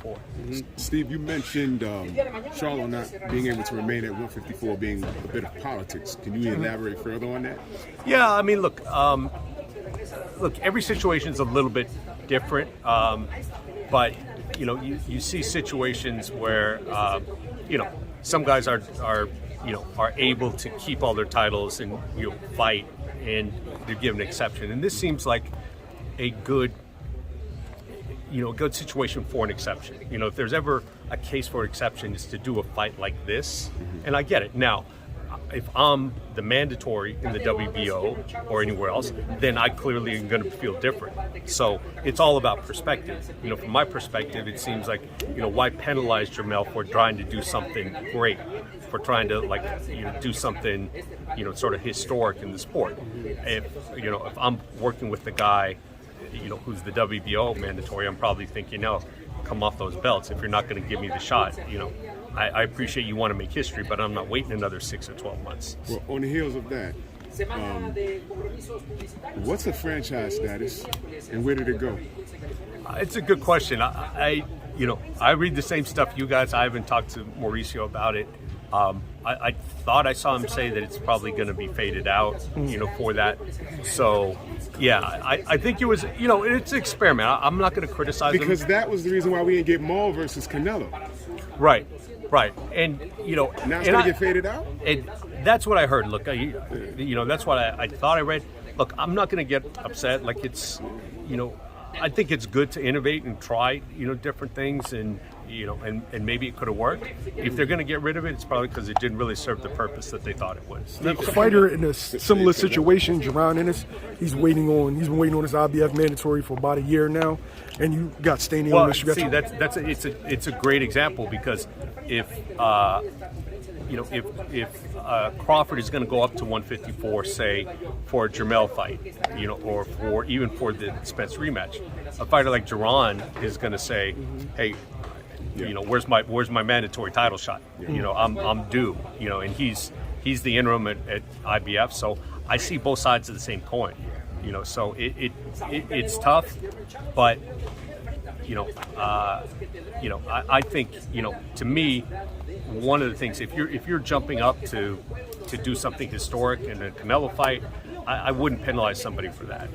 sport. Steve, you mentioned Charlo not being able to remain at 154 being a bit of politics. Can you elaborate further on that? Yeah, I mean, look, every situation is a little bit different, but you see situations where some guys are able to keep all their titles and fight, and they're given an exception. And this seems like a good situation for an exception. If there's ever a case for exception, is to do a fight like this. And I get it. Now, if I'm the mandatory in the WBO or anywhere else, then I clearly am going to feel different. So it's all about perspective. From my perspective, it seems like, why penalize Jermell for trying to do something great, for trying to do something, sort of historic in the sport. If I'm working with the guy, who's the WBO mandatory, I'm probably thinking, no, come off those belts if you're not going to give me the shot. I appreciate you want to make history, but I'm not waiting another 6 or 12 months. Well, on the heels of that, what's the franchise status and where did it go? It's a good question. I read the same stuff you guys. I haven't talked to Mauricio about it. I thought I saw him say that it's probably going to be faded out, for that. So, yeah, I think it was, it's an experiment. I'm not going to criticize him. Because that was the reason why we didn't get Maul versus Canelo. Right. And, now it's going to get faded out? And that's what I heard. Look, that's what I thought I read. Look, I'm not going to get upset. It's, I think it's good to innovate and try, different things, and and maybe it could have worked. If they're going to get rid of it, it's probably because it didn't really serve the purpose that they thought it would. The fighter in a similar situation, Jaron Ennis, he's been waiting on his IBF mandatory for about a year now, and you got Stanley on this. It's a great example, because if Crawford is going to go up to 154, say, for a Jermell fight, or for the Spence rematch, a fighter like Jaron is going to say, hey, where's my mandatory title shot? I'm due. And he's the interim at IBF, so I see both sides of the same coin. So it's tough, but I think to me, one of the things, if you're jumping up to do something historic in a Canelo fight, I wouldn't penalize somebody for that.